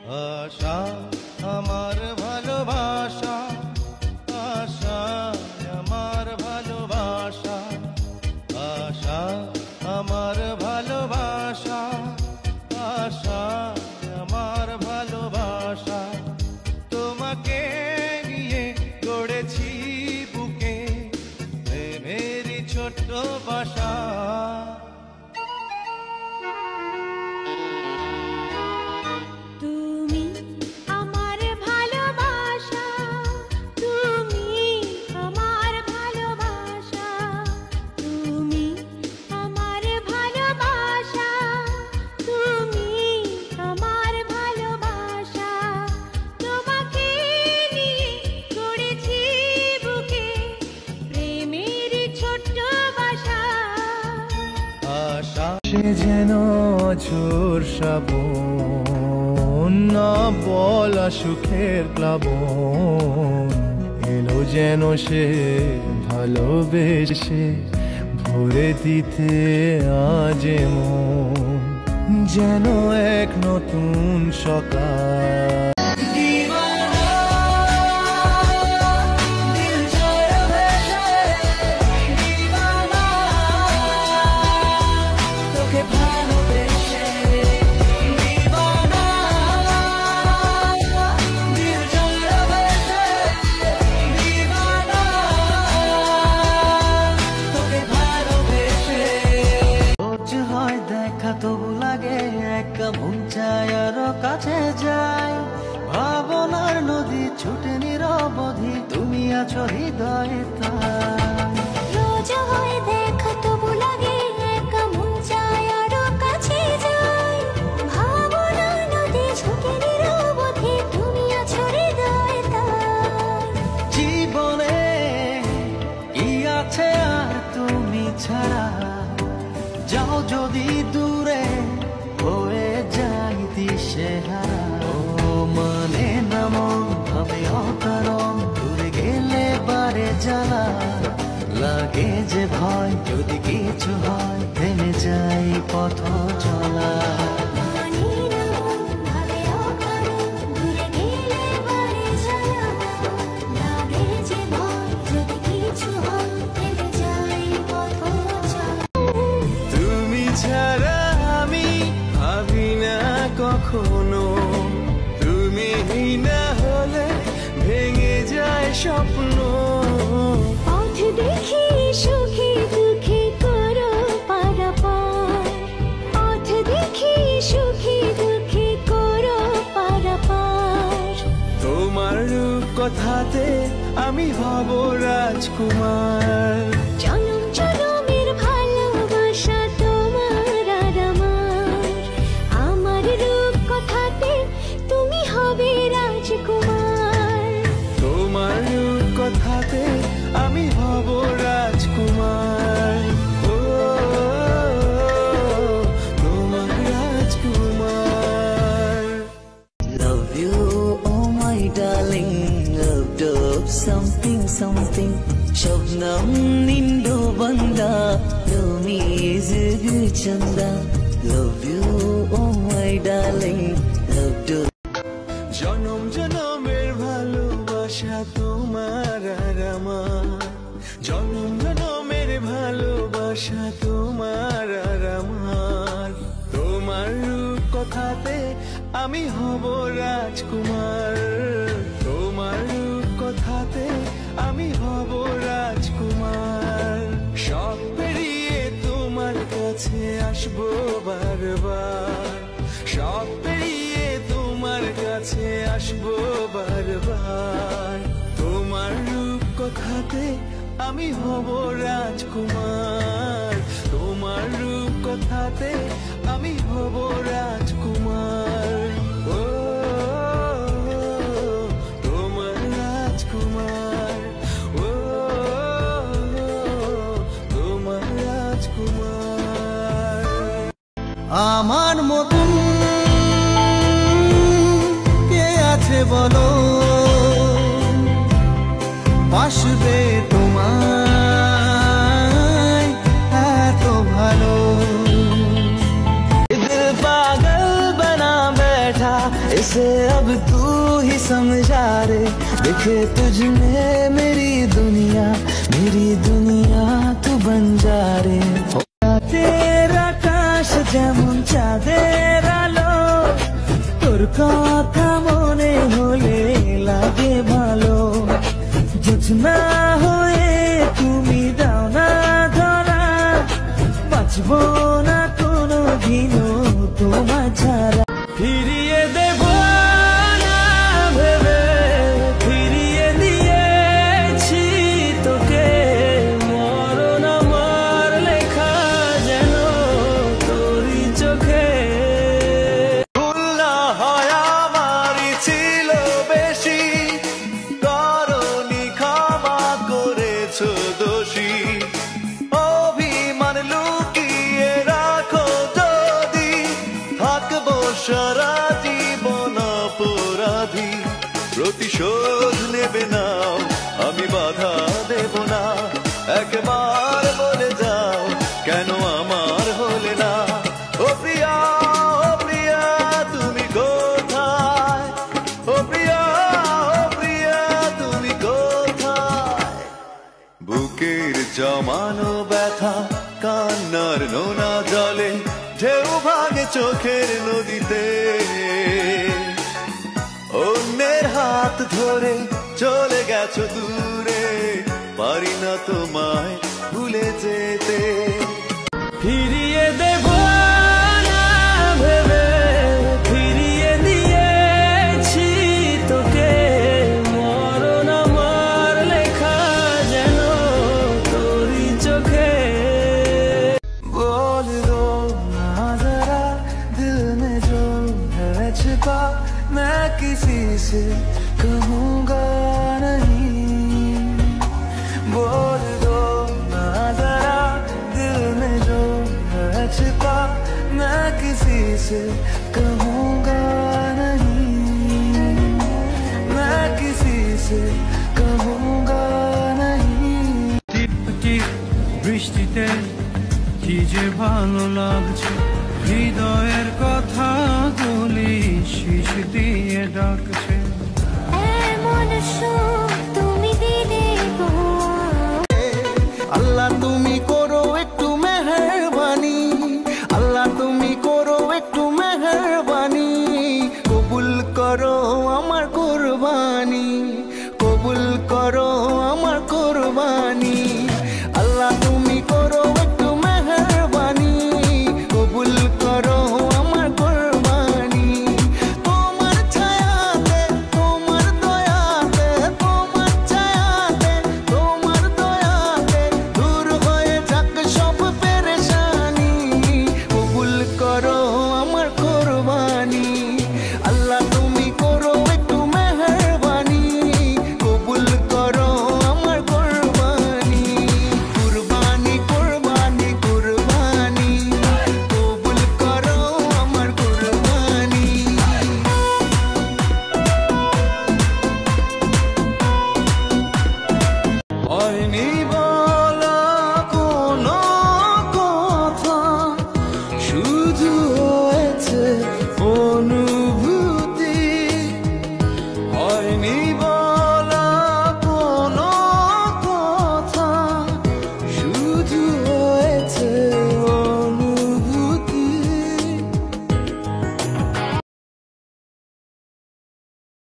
আশা আমার ভালোবাসা, আশা আমার ভালোবাসা, আশা আমার ভালোবাসা, আশা আমার ভালোবাসা। তোমাকে নিয়ে গড়েছি বুকে প্রেমেরই ছোট্ট বাসা। সে যেন ঝোর শ্রাবণ, না বলা সুখের প্লাবন, এলো যেন সে ভালোবেসে ভরে দিতে আজ মন, যেন এক নতুন সকাল। তবু লাগে একা মন চায় আরো কাছে যায়, ভাবনার নদী ছুটে নিরবধি, তুমি আছো হৃদয়ে তাই। রোজ হয় দেখা তবু লাগে একা মন চায় আরো কাছে যায়, ভাবনার নদী ছুটে নিরবধি, তুমি আছো হৃদয়ে তাই। জীবনে কি আছে আর তুমি ছাড়া, যাও যদি দূরে হয়ে যাই দিশেহারা। ও মানে না মন ভাবে অকারণ, দূরে গেলে বারে জ্বালা লাগে যে ভয়, যদি কিছু হয় থেমে যাই পথ চলা। ছাড়া আমি ভাবি না কখনো, তুমি না হলে ভেঙে যায় স্বপ্ন। পথ দেখি সুখে দুঃখে করো পারাপার, পথ দেখি সুখে দুঃখে করো পারাপার। তোমার রূপ কথাতে আমি হব রাজকুমার, জনম জনমের ভালোবাসা তোমার আর আমার, আমার রূপ কথাতে তুমি হবে রাজকুমার। তোমার রূপ কথাতে আমি হব রাজকুমার, ও তোমার রাজকুমার। Love you, oh my darling, loved up something something, স্বপ্নম নিন্দু বন্দা তুমি জিগ চন্দা। Love you, oh my darling, loved up। জনম জনমের ভালোবাসা তোমার আর আমার, জনম জনমের ভালোবাসা তোমার আর আমার। তোমার রূপ কথাতে আমি হব রাজকুমার, তোমার রূপ কথাতে আমি হব রাজকুমার। সব পেরিয়ে তোমার কাছে আসবো বারবার, সব পেরিয়ে তোমার কাছে আসবো বারবার। তোমার রূপ কথাতে আমি হব রাজকুমার, তোমার রূপ কথাতে আমি হব রাজকুমার, ও তোমার রাজকুমার, ও তোমার রাজকুমার। আমার মতন কে আছে বলো, বাসবে তোমায় এত ভালো। दिल पागल बना बैठा इसे अब तू ही समझा रे। देखे तुझ में मेरी दुनिया तू बन जा रे। तेरा आकाश যেমন চাঁদের আলো, তোর কথা মনে হলে লাগে ভালো। জোছনা হয়ে তুমি দাও না ধরা, বাঁচবো না কোনো দিনও তোমার ছাড়া। ফিরিয়ে দেব না ভেবে ফিরিয়ে দিয়েছি তোকে, মরণ আমার লেখা যেন তোরই চোখে। ভুল না হয় আমারই ছিল বেশি, করনি ক্ষমা করেছো দোষী। অভিমান লুকিয়ে রাখো যদি, থাকবো সারা জীবন অপরাধী। প্রতিশোধ নেবে নাও, আমি বাধা দেব না। একবার বলে যাও কেন আমার হলে না। ও প্রিয়া, ও প্রিয়া তুমি কোথায়? ও প্রিয়া, ও প্রিয়া তুমি কোথায়? বুকের জমানো ব্যথা কান্নার নোনা জলে, ঢেউ ভাঙে চোখের নদীতে। অন্যের হাত ধরে চলে গেছো দূরে, পারি না তোমায় ভুলে যেতে। ফিরিয়ে দেব না ভেবে ফিরিয়ে দিয়েছি তোকে, মরণ আমার লেখা যেন তোরই চোখে। बोल दो ना जरा दिल में जो है छिपा, मैं किसी से कहूँगा नहीं। बोल दो ना जरा दिल में जो है छिपा, मैं किसी से कहूँगा नहीं, मैं किसी से कहूँगा नहीं। टिप বৃষ্টিতে কি যে ভালো লাগছে, হৃদয়ের কথা গুলি শীষ দিয়ে ডাকছে। এমন সুখ তুমি দিলে গো, আল্লাহ তুমি করো একটু মেহেরবানি, আল্লাহ তুমি করো একটু মেহেরবানি, কবুল করো আমার কুরবানি।